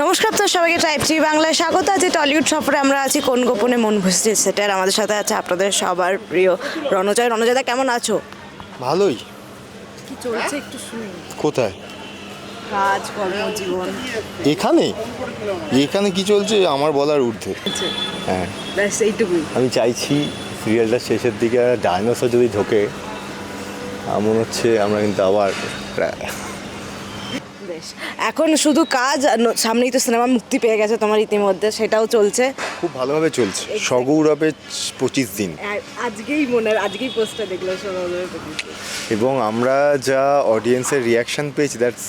নমস্কার, তো সবাইকে টাইপ জি বাংলায় স্বাগত। আছে টলিউড সফরে আমরা আছি কোন গোপনে মন ভুসছে সেটার। আমাদের সাথে আছে আপনাদের সবার প্রিয় রণজয়। রণজয়দা কেমন আছো? ভালোই। কি চলছে একটু শুনি। কোথায়? কাজ, কর্মজীবন এখানে এখানে কি চলছে আমার বলার ঊর্ধ্বে। হ্যাঁ, ব্যাস এইটুকুই। আমি চাইছি সিরিয়ালটার শেষের দিকে ডাইনোসর যদি ঢোকে, মনে হচ্ছে আমরা কিন্তু আবার বেশ, এখন শুধু কাজ, সামনেই তো সিনেমা মুক্তি পেয়ে গেছে তোমার ইতিমধ্যে, সেটাও চলছে খুব ভালোভাবে চলছে। সগৌরবে 25 দিন, আজকেই পোস্টটা দেখলো সৌরভের প্রতি। এবং আমরা যা অডিয়েন্সের রিয়াকশান পেয়েছি দ্যাটস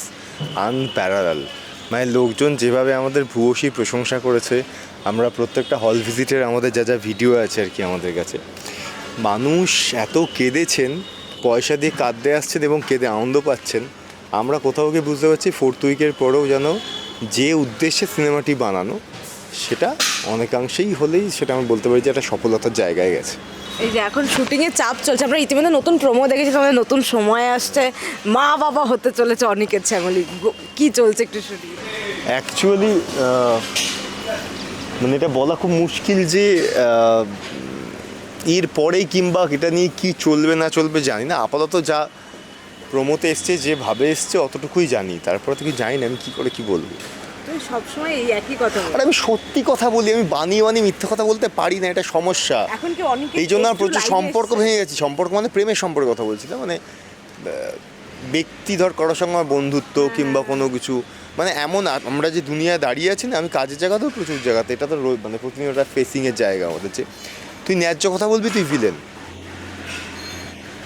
আনপ্যারালাল। মানে লোকজন যেভাবে আমাদের ভূয়সী প্রশংসা করেছে, আমরা প্রত্যেকটা হল ভিজিটের আমাদের যা যা ভিডিও আছে আর কি আমাদের কাছে, মানুষ এত কেঁদেছেন, পয়সা দিয়ে কাঁদতে আসছেন এবং কেঁদে আনন্দ পাচ্ছেন। আমরা কোথাও গিয়ে বুঝতে পারছি ফোর্থ উইকের পরেও যেন যে উদ্দেশ্যে সিনেমাটি বানানো সেটা অনেকাংশেই হলেই সেটা আমি বলতে পারি যে একটা সফলতার জায়গায় গেছে। এই যে এখন শুটিংয়ের চাপ চলছে, আমরা ইতিমধ্যে নতুন প্রোমো দেখেছি, তোমাদের নতুন সময় আসছে, মা বাবা হতে চলেছে অনিকেত শ্যামলী। কি চলছে একটু শুটিং? অ্যাকচুয়ালি মানে এটা বলা খুব মুশকিল যে এর পরেই কিংবা এটা নিয়ে কি চলবে না চলবে জানি না। আপাতত যা প্রমোতে এসছে, যেভাবে এসছে অতটুকুই জানি, তারপরে তো কি জানি না আমি কী করে কি বলবো। তুমি সবসময় এই একই কথা বলো। আর আমি সত্যি কথা বলি, আমি বানিয়ে মিথ্যে কথা বলতে পারি না, এটা সমস্যা। এখন কি অনিকেত এই জন্য আমার একটু প্রচুর live সম্পর্ক এসছে? ভেঙে গেছে। সম্পর্ক মানে প্রেমের সম্পর্কে কথা বলছিলাম, মানে ব্যক্তি ধর কারোর সঙ্গে আমার বন্ধুত্ব কিংবা কোনো কিছু, মানে এমন আমরা যে দুনিয়ায় দাঁড়িয়ে আছি না, আমি কাজের জায়গাতেও প্রচুর জায়গাতে, এটা তো মানে প্রতিদিন ওটা ফেসিংয়ের জায়গা আমাদের। যে তুই ন্যায্য কথা বলবি, তুই ভিলেন।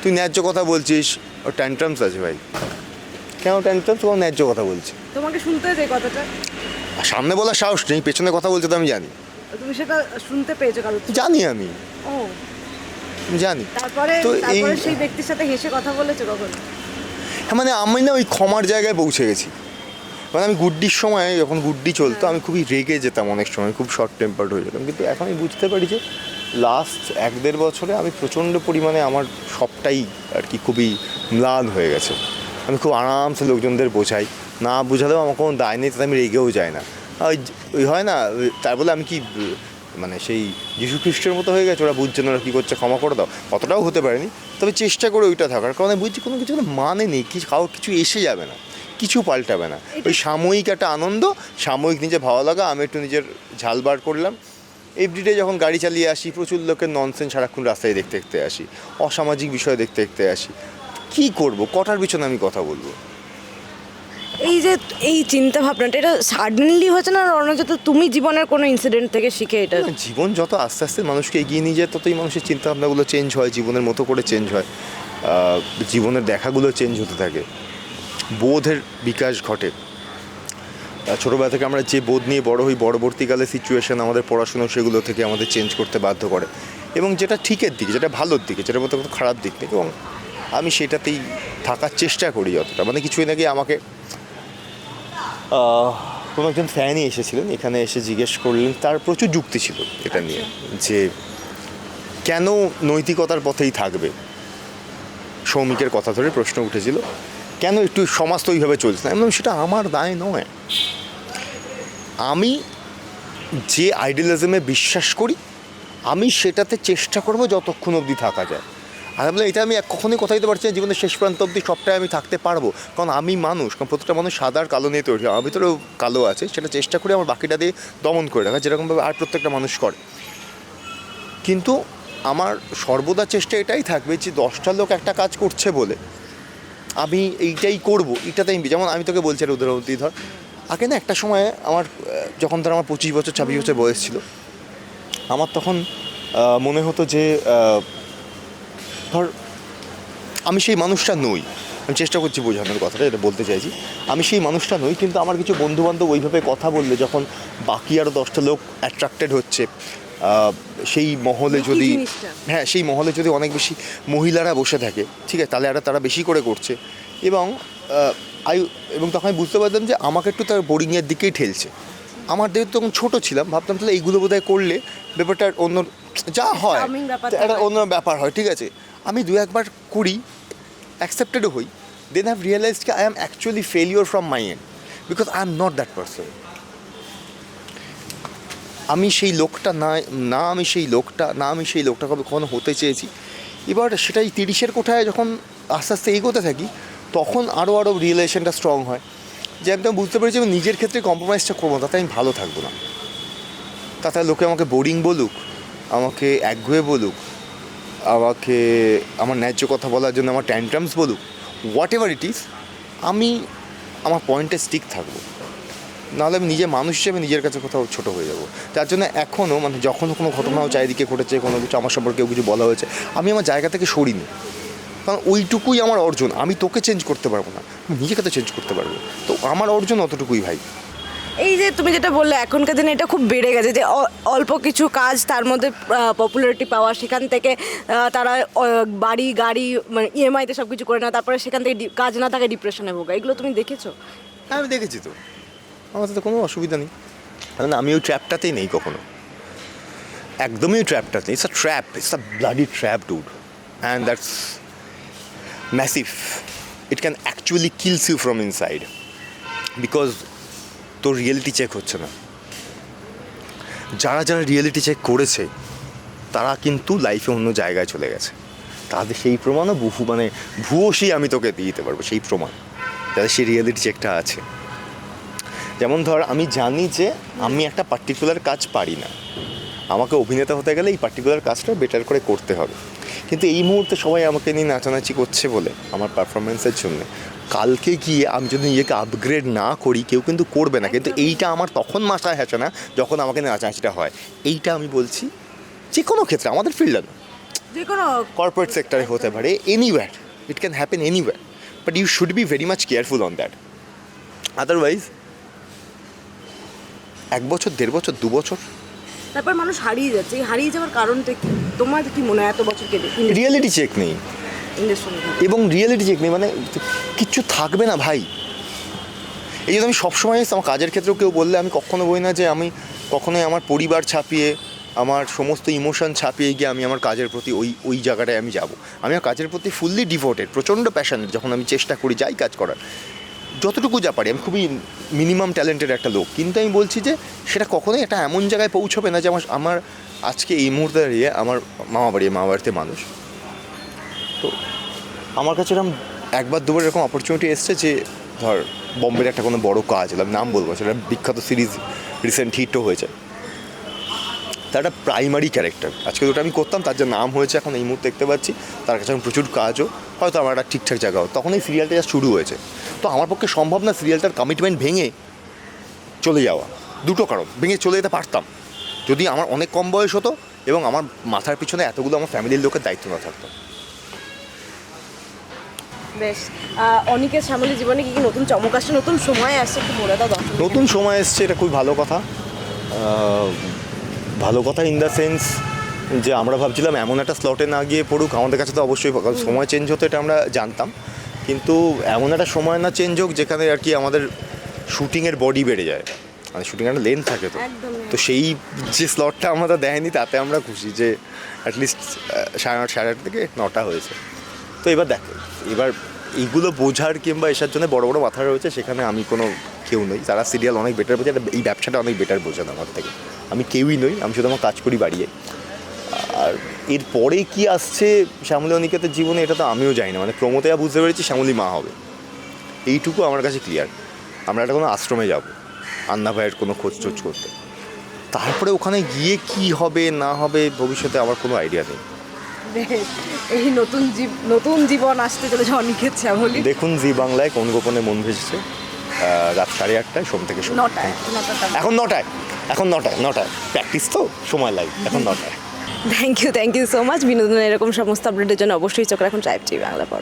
তুই ন্যায্য কথা বলছিস, ও ট্যান্ট্রামস আছে ভাই। কেন ট্যান্ট্রামস? ও ন্যায্য কথা বলছে, তোমাকে শুনতে হয়েছে এই কথাটা? আর সামনে বলার সাহস নেই, পেছনে কথা বলছে তো আমি জানি। তুমি সেটা শুনতে পেয়েছো কারো? জানি আমি ও, জানি। তারপরে তো এই তারপরে সেই ব্যক্তির সাথে হেসে কথা বলেছো কখন? হ্যাঁ, মানে আমি না ওই ক্ষমার জায়গায় পৌঁছে গেছি। মানে আমি গুড্ডির সময়, যখন গুড্ডি চলতো, আমি খুবই রেগে যেতাম অনেক সময়, খুব শর্ট টেম্পার্ড হয়ে যেতাম। কিন্তু এখন আমি বুঝতে পারি যে লাস্ট 1-1.5 বছরে আমি প্রচণ্ড পরিমাণে আমার সবটাই আর কি খুবই ম্লান হয়ে গেছে। আমি খুব আরামসে লোকজনদের বোঝাই, না বোঝালেও আমার কোনো দায় নেই, তাতে আমি রেগেও যাই না। ওই হয় না, তার বলে আমি কি মানে সেই যীশু খ্রিস্টের মতো হয়ে গেছে, ওরা বুঝছে না ওরা কী করছে, ক্ষমা করে দাও, অতটাও হতে পারেনি। তবে চেষ্টা করে ওইটা থাকার, কারণ আমি বুঝছি কোনো কিছু মানে নেই, কারোর কিছু এসে যাবে না, কিছু পাল্টাবে না। ওই সাময়িক একটা আনন্দ, সাময়িক নিজে ভালো লাগা, আমি একটু নিজের ঝাল বার করলাম। এভরিডে যখন গাড়ি চালিয়ে আসি, প্রচুর লোকের ননসেন্স সারাক্ষণ রাস্তায় দেখতে দেখতে আসি, অসামাজিক বিষয় দেখতে দেখতে আসি। কী করবো, কটার পিছনে আমি কথা বলবো? এই যে এই চিন্তা ভাবনাটা, এটা সাডেনলি হচ্ছে না রণজিৎ? তুমি জীবনের কোনো ইনসিডেন্ট থেকে শিখে এটা? জীবন যত আস্তে আস্তে মানুষকে এগিয়ে নিয়ে যায়, ততই মানুষের চিন্তাভাবনাগুলো চেঞ্জ হয়, জীবনের মতো করে চেঞ্জ হয়, জীবনের দেখাগুলো চেঞ্জ হতে থাকে, বোধের বিকাশ ঘটে। ছোটোবেলা থেকে আমরা যে বোধ নিয়ে বড় হই, পরবর্তীকালে সিচুয়েশান আমাদের পড়াশুনো সেগুলো থেকে আমাদের চেঞ্জ করতে বাধ্য করে, এবং যেটা ঠিকের দিকে, যেটা ভালোর দিকে, যেটার মধ্যে কোনো খারাপ দিক নেই, এবং আমি সেটাতেই থাকার চেষ্টা করি যতটা। মানে কিছুদিন আগে আমাকে কোনো একজন ফ্যানই এসেছিলেন, এখানে এসে জিজ্ঞেস করলেন, তার প্রচুর যুক্তি ছিল এটা নিয়ে, যে কেন নৈতিকতার পথেই থাকবে। সৌমিকের কথা ধরে প্রশ্ন উঠেছিল, কেন একটু সমাজ তো ওইভাবে চলছে না। এবং সেটা আমার দায় নয়। আমি যে আইডিয়ালিজমে বিশ্বাস করি, আমি সেটাতে চেষ্টা করব যতক্ষণ অবধি থাকা যায়। আর বলে এটা আমি কখনোই কথা দিতে পারছি না জীবনের শেষ প্রান্ত অবধি সবটাই আমি থাকতে পারবো, কারণ আমি মানুষ, কারণ প্রত্যেকটা মানুষ সাদা আর কালো নিয়ে তৈরি। আমার ভিতরেও কালো আছে, সেটা চেষ্টা করি আমার বাকিটা দিয়ে দমন করে রাখা, যেরকমভাবে আর প্রত্যেকটা মানুষ করে। কিন্তু আমার সর্বদা চেষ্টা এটাই থাকবে যে 10টা লোক একটা কাজ করছে বলে আমি এইটাই করবো, এটাতে আমি, যেমন আমি তোকে বলছি উদাহরণ দিই, ধর আগে না একটা সময় আমার, যখন ধর আমার 25 বছর 26 বছর বয়স ছিল, আমার তখন মনে হতো যে ধর আমি সেই মানুষটা নই। আমি চেষ্টা করছি বোঝানোর কথাটা, এটা বলতে চাইছি, আমি সেই মানুষটা নই। কিন্তু আমার কিছু বন্ধুবান্ধব ওইভাবে কথা বললে, যখন বাকি আরও 10টা লোক অ্যাট্রাক্টেড হচ্ছে, সেই মহলে যদি, হ্যাঁ সেই মহলে যদি অনেক বেশি মহিলারা বসে থাকে, ঠিক আছে, তাহলে তারা বেশি করে করছে, এবং এবং তখন আমি বুঝতে পারতাম যে আমাকে একটু তার বোরিংয়ের দিকেই ঠেলছে। আমার যেহেতু তখন ছোটো ছিলাম, ভাবতাম তাহলে এইগুলো বোধহয় করলে ব্যাপারটা অন্য যা হয়, একটা অন্য ব্যাপার হয়, ঠিক আছে। আমি 2-1 বার করি, অ্যাকসেপ্টেডও হই, দেন হ্যাভ রিয়েলাইজড কি I am actually failure from my and, because I am not that person. আমি সেই লোকটা আমি সেই লোকটা কখনো হতে চেয়েছি। এবার সেটাই 30-এর কোঠায় যখন আস্তে আস্তে এগোতে থাকি তখন আরও রিয়েলাইজেশনটা স্ট্রং হয় যে একদম বুঝতে পেরেছি আমি নিজের ক্ষেত্রে কম্প্রোমাইজটা করবো, তাতে আমি ভালো থাকবো না। তাতে লোকে আমাকে বোরিং বলুক, আমাকে একগুঁয়ে বলুক, আমাকে আমার ন্যায্য কথা বলার জন্য আমার ট্যান্ট্রামস বলুক, হোয়াট এভার ইট ইজ, আমি আমার পয়েন্টে স্টিক থাকবো। নাহলে আমি নিজে মানুষ হিসেবে নিজের কাছে কোথাও ছোটো হয়ে যাবো। তার জন্য এখনও মানে যখন কোনো ঘটনাও চারিদিকে ঘটেছে, কোনো কিছু আমার সম্পর্কে কেউ কিছু বলা হয়েছে, আমি আমার জায়গা থেকে সরিনি। কারণ ওইটুকুই আমার অর্জন। আমি তোকে চেঞ্জ করতে পারবো না, আমি নিজেকে তো চেঞ্জ করতে পারবো। তো আমার অর্জন অতটুকুই ভাই। এই যে তুমি যেটা বললে এখনকার দিনে এটা খুব বেড়ে গেছে যে অল্প কিছু কাজ তার মধ্যে পপুলারিটি পাওয়া, সেখান থেকে তারা বাড়ি গাড়ি মানে ইএমআইতে সব কিছু করে না, তারপরে সেখান থেকে কাজ না থাকে ডিপ্রেশনে ভোগা, এগুলো তুমি দেখেছো? হ্যাঁ আমি দেখেছি তো, আমার তো কোনো অসুবিধা নেই। কারণ আমি ওই ট্র্যাপটাতেই নেই কখনো, একদমই ওই ট্র্যাপটাতে নেই। It's a trap, it's a bloody trap dude, and that's massive. It can actually kills you from inside, because তোর রিয়েলিটি চেক হচ্ছে না। যারা রিয়েলিটি চেক করেছে তারা কিন্তু লাইফে অন্য জায়গায় চলে গেছে। তাদের সেই প্রমাণও ভুয়সী আমি তোকে দিয়ে দিতে পারবো, সেই প্রমাণ যাদের সেই রিয়েলিটি চেকটা আছে। যেমন ধর, আমি জানি যে আমি একটা পার্টিকুলার কাজ পারি না, আমাকে অভিনেতা হতে গেলে এই পার্টিকুলার কাজটা বেটার করে করতে হবে। কিন্তু এই মুহূর্তে সবাই আমাকে নিয়ে নাচানাচি করছে বলে আমার পারফরমেন্সের জন্য, কালকে গিয়ে আমি যদি নিজেকে আপগ্রেড না করি কেউ কিন্তু করবে না। কিন্তু এইটা আমার তখন মাথায় আসে না যখন আমাকে নাচানাচিটা হয়। এইটা আমি বলছি যে কোনো ক্ষেত্রে, আমাদের ফিল্ডে না, যে কোনো কর্পোরেট সেক্টরে হতে পারে, anywhere, it can happen anywhere, but you should be very much careful on that. Otherwise 1 বছর, 1.5 বছর, 2 বছর তারপর মানুষ হারিয়ে যাচ্ছে। এই হারিয়ে যাওয়ার কারণটা কি তোমার কি মনে হয়? এত বছর কেটে রিয়েলিটি চেক নেই, এবং রিয়েলিটি চেক নেই মানে কিচ্ছু থাকবে না ভাই। এই জন্য আমি সবসময় আমার কাজের ক্ষেত্রেও কেউ বললে আমি কখনো বলি না যে আমি কখনোই আমার পরিবার ছাপিয়ে, আমার সমস্ত ইমোশন ছাপিয়ে গিয়ে আমি আমার কাজের প্রতি ওই জায়গাটায় আমি যাব। আমি আমার কাজের প্রতি ফুললি ডিভোটেড, প্রচণ্ড প্যাশনেট। যখন আমি চেষ্টা করি যাই কাজ করার, যতটুকু যা পারি, আমি খুবই মিনিমাম ট্যালেন্টেড একটা লোক। কিন্তু আমি বলছি যে সেটা কখনোই একটা এমন জায়গায় পৌঁছবে না যে আমার আজকে এই মুহূর্তে দাঁড়িয়ে আমার মামা বাড়িতে মানুষ। তো আমার কাছে এরকম 1-2বার এরকম অপরচুনিটি এসছে যে ধর বম্বের একটা কোনো বড় কাজ, নাম বলবো, সেটা বিখ্যাত সিরিজ রিসেন্ট হিটও হয়েছে, তার একটা প্রাইমারি ক্যারেক্টার আজকে যেটা আমি করতাম তার যে নাম হয়েছে এখন এই মুহূর্তে দেখতে পাচ্ছি, তার কাছে এখন প্রচুর কাজও, হয়তো আমার একটা ঠিকঠাক জায়গাও, তখন এই সিরিয়ালটা যা শুরু হয়েছে। তো আমার পক্ষে সম্ভব না সিরিয়ালটার কমিটমেন্ট ভেঙে চলে যাওয়া। দুটো কারণ, ভেঙে চলে যেতে পারতাম যদি আমার অনেক কম বয়স হতো এবং আমার মাথার পিছনে এতগুলো আমার ফ্যামিলির লোকের দায়িত্ব না থাকতো। বেশ, অনিকেত শ্যামলী জীবনে কি নতুন চমক আসছে, নতুন সময় আসছে, একটু বলে দাও। নতুন সময় এসছে, এটা খুব ভালো কথা। ভালো কথা ইন দ্য সেন্স যে আমরা ভাবছিলাম এমন একটা স্লটে না গিয়ে পড়ুক, আমাদের কাছে তো অবশ্যই সময় চেঞ্জ হতো এটা আমরা জানতাম, কিন্তু এমন একটা সময় না চেঞ্জ হোক যেখানে আর কি আমাদের শুটিংয়ের বডি বেড়ে যায়, মানে শুটিংয়ের একটা লেন্থ থাকে। তো সেই যে স্লটটা আমাদের দেয়নি তাতে আমরা খুশি যে অ্যাটলিস্ট 8:30 থেকে 9টা হয়েছে। তো এবার দেখো, এবার এইগুলো বোঝার কিংবা এসার জন্য বড় বড় মাথা রয়েছে, সেখানে আমি কোনো কেউ নই। তারা সিরিয়াল অনেক বেটার বোঝে, এই ব্যবসাটা অনেক বেটার বোঝেন আমার থেকে, আমি কেউই নই, আমি শুধু আমার কাজ করি বাড়িয়ে। আর এরপরে কি আসছে শ্যামলী অনিকেতের জীবনে এটা তো আমিও জানি না, মানে প্রমোতে বুঝতে পেরেছি শ্যামলী মা হবে, এইটুকু আমার কাছে ক্লিয়ার। আমরা একটা কোনো আশ্রমে যাব আন্না ভাইয়ের কোনো খোঁজ টোজ করতে, তারপরে ওখানে গিয়ে কি হবে না হবে ভবিষ্যতে আমার কোনো আইডিয়া নেই। এই নতুন জীবন আসতে চলেছে অনিকেত শ্যামলী। দেখুন জি বাংলায় কোন গোপনে মন ভেসেছে, রাত 8:30 সোম থেকে 9টায়। এখন 9টায় প্র্যাকটিস তো সময় লাগে, এখন 9টায়। Thank you so much. বিনোদনের এরকম সমস্ত আপডেটের জন্য অবশ্যই চোখ রাখুন ট্রাইব টিভি বাংলা পর।